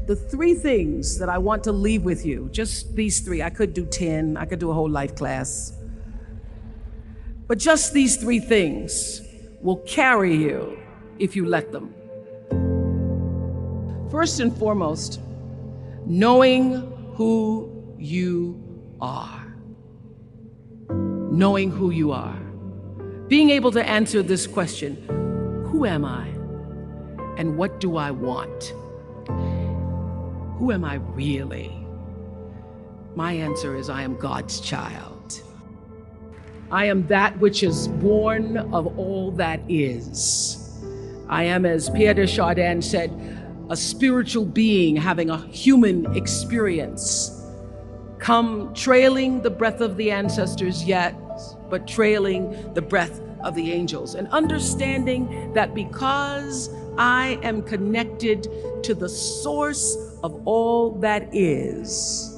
the three things that I want to leave with you, just these three. I could do 10, I could do a whole life class. But just these three things will carry you if you let them. First and foremost, knowing who you are. Knowing who you are. Being able to answer this question, who am I? And what do I want? Who am I really? My answer is I am God's child. I am that which is born of all that is. I am, as Pierre de Chardin said, a spiritual being having a human experience. Come trailing the breath of the ancestors yet, but trailing the breath of the angels. And understanding that because I am connected to the source of all that is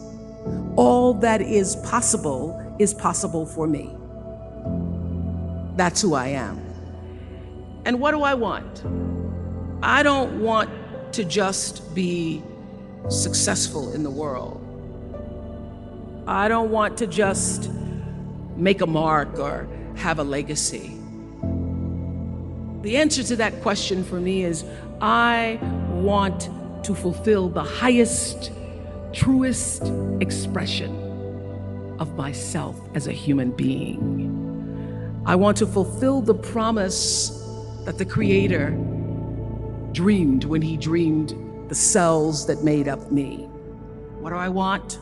possible for me. That's who I am. And what do I want? I don't want to just be successful in the world. I don't want to just make a mark or have a legacy. The answer to that question for me is I want to fulfill the highest, truest expression of myself as a human being. I want to fulfill the promise that the Creator dreamed when He dreamed the cells that made up me. What do I want?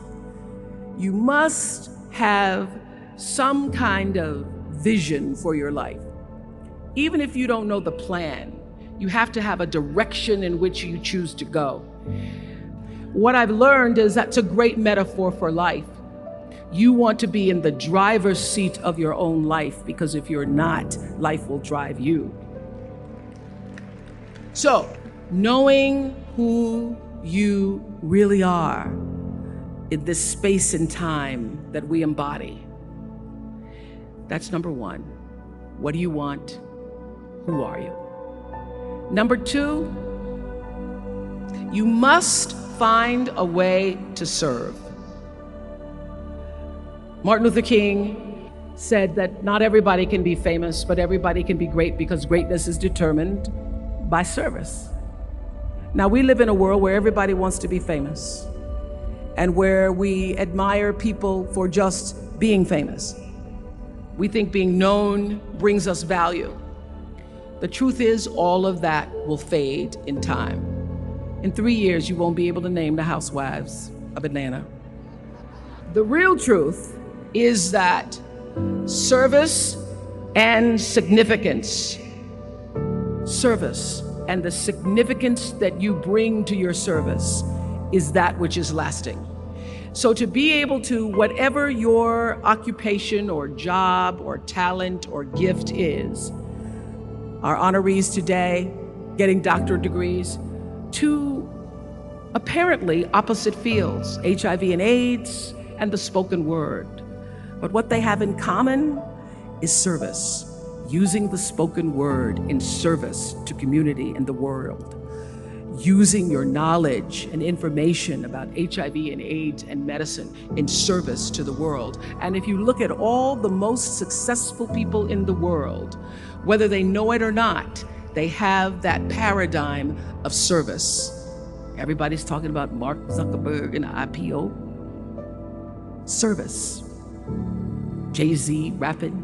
You must have some kind of vision for your life. Even if you don't know the plan, you have to have a direction in which you choose to go. What I've learned is that's a great metaphor for life. You want to be in the driver's seat of your own life, because if you're not, life will drive you. So, knowing who you really are in this space and time that we embody. That's number one. What do you want? Who are you? Number two, you must find a way to serve. Martin Luther King said that not everybody can be famous, but everybody can be great, because greatness is determined by service. Now, we live in a world where everybody wants to be famous and where we admire people for just being famous. We think being known brings us value. The truth is, all of that will fade in time. In 3 years, you won't be able to name the housewives of Atlanta. The real truth is that service and significance, service and the significance that you bring to your service is that which is lasting. So to be able to, whatever your occupation or job or talent or gift is, our honorees today getting doctorate degrees, to apparently opposite fields, HIV and AIDS and the spoken word. But what they have in common is service, using the spoken word in service to community and the world, using your knowledge and information about HIV and AIDS and medicine in service to the world. And if you look at all the most successful people in the world, whether they know it or not, they have that paradigm of service. Everybody's talking about Mark Zuckerberg and IPO. Service. Jay-Z rapping.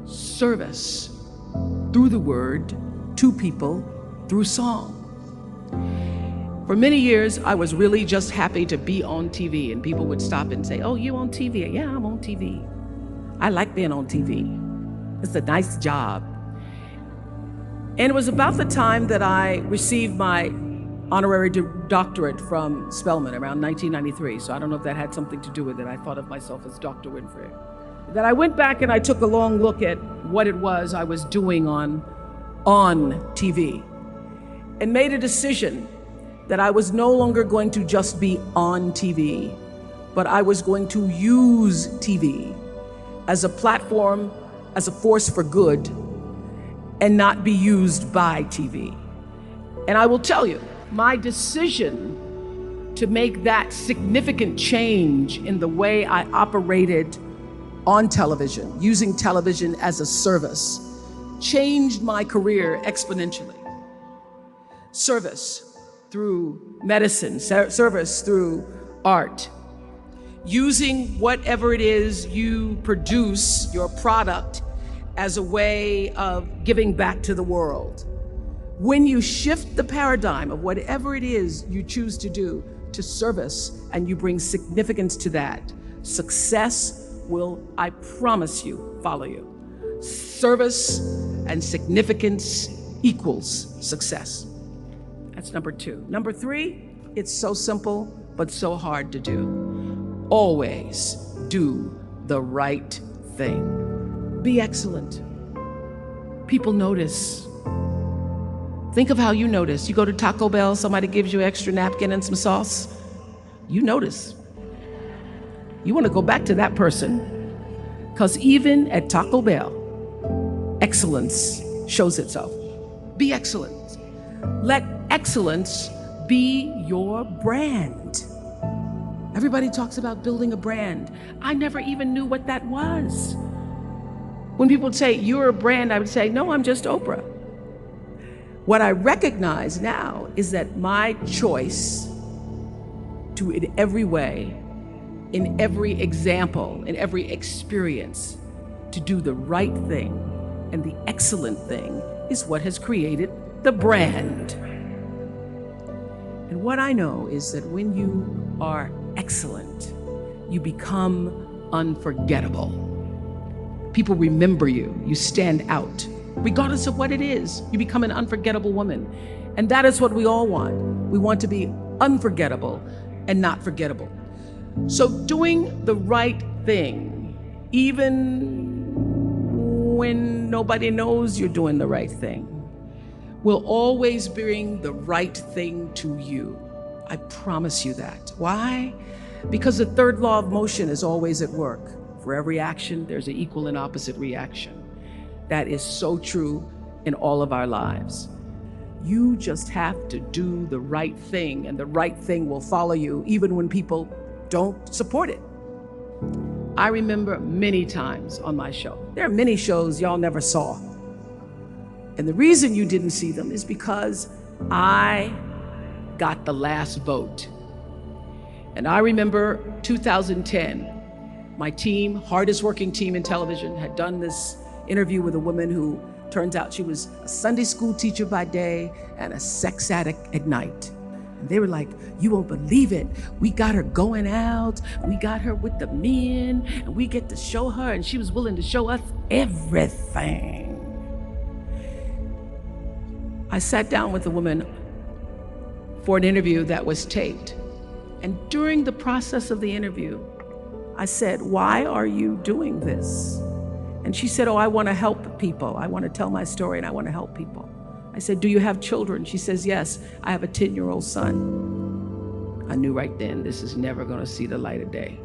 Service. Through the word, to people, through song. For many years, I was really just happy to be on TV, and people would stop and say, "Oh, you on TV?" "Yeah, I'm on TV. I like being on TV. It's a nice job." And it was about the time that I received my honorary doctorate from Spelman around 1993. So I don't know if that had something to do with it. I thought of myself as Dr. Winfrey. That I went back and I took a long look at what it was I was doing on TV, and made a decision that I was no longer going to just be on TV, but I was going to use TV as a platform, as a force for good, and not be used by TV. And I will tell you, my decision to make that significant change in the way I operated on television, using television as a service, changed my career exponentially. Service through medicine, service through art, using whatever it is you produce, your product, as a way of giving back to the world. When you shift the paradigm of whatever it is you choose to do to service, and you bring significance to that, success will, I promise you, follow you. Service and significance equals success. That's number 2. Number 3, it's so simple, but so hard to do. Always do the right thing. Be excellent. People notice. Think of how you notice. You go to Taco Bell, somebody gives you an extra napkin and some sauce. You notice. You want to go back to that person, because even at Taco Bell, excellence shows itself. Be excellent. Let excellence be your brand. Everybody talks about building a brand. I never even knew what that was. When people would say, you're a brand, I would say, no, I'm just Oprah. What I recognize now is that my choice to, in every way, in every example, in every experience, to do the right thing and the excellent thing is what has created the brand. And what I know is that when you are excellent, you become unforgettable. People remember you, you stand out. Regardless of what it is, you become an unforgettable woman. And that is what we all want. We want to be unforgettable and not forgettable. So doing the right thing, even when nobody knows you're doing the right thing, will always bring the right thing to you. I promise you that. Why? Because the third law of motion is always at work. For every action, there's an equal and opposite reaction. That is so true in all of our lives. You just have to do the right thing, and the right thing will follow you even when people don't support it. I remember many times on my show. There are many shows y'all never saw. And the reason you didn't see them is because I got the last vote. And I remember 2010, my team, hardest working team in television, had done this interview with a woman who turns out she was a Sunday school teacher by day and a sex addict at night. And they were like, you won't believe it. We got her going out. We got her with the men, and we get to show her, and she was willing to show us everything. I sat down with the woman for an interview that was taped. And during the process of the interview, I said, why are you doing this? And she said, oh, I want to help people. I want to tell my story and I want to help people. I said, do you have children? She says, yes, I have a 10-year-old son. I knew right then this is never going to see the light of day.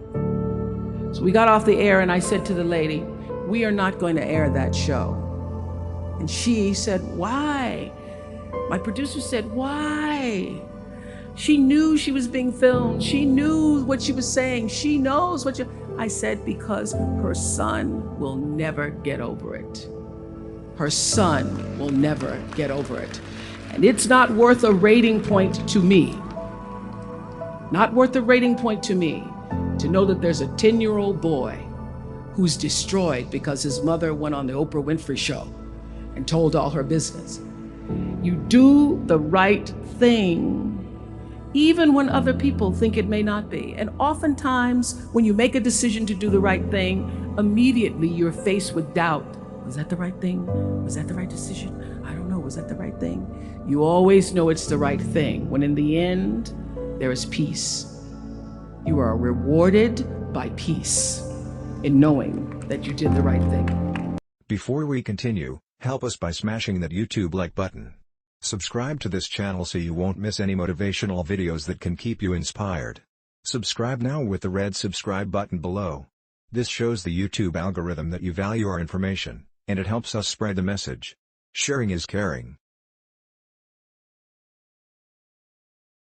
So we got off the air and I said to the lady, we are not going to air that show. And she said, why? My producer said, why? She knew she was being filmed. She knew what she was saying. She knows what I said, because her son will never get over it. Her son will never get over it. And it's not worth a rating point to me. Not worth a rating point to me to know that there's a 10-year-old boy who's destroyed because his mother went on the Oprah Winfrey show and told all her business. You do the right thing even when other people think it may not be. And oftentimes, when you make a decision to do the right thing, immediately you're faced with doubt. Was that the right thing? Was that the right decision? I don't know, was that the right thing? You always know it's the right thing, when in the end, there is peace. You are rewarded by peace in knowing that you did the right thing. Before we continue, help us by smashing that YouTube like button. Subscribe to this channel so you won't miss any motivational videos that can keep you inspired. Subscribe now with the red subscribe button below. This shows the YouTube algorithm that you value our information, and it helps us spread the message. Sharing is caring.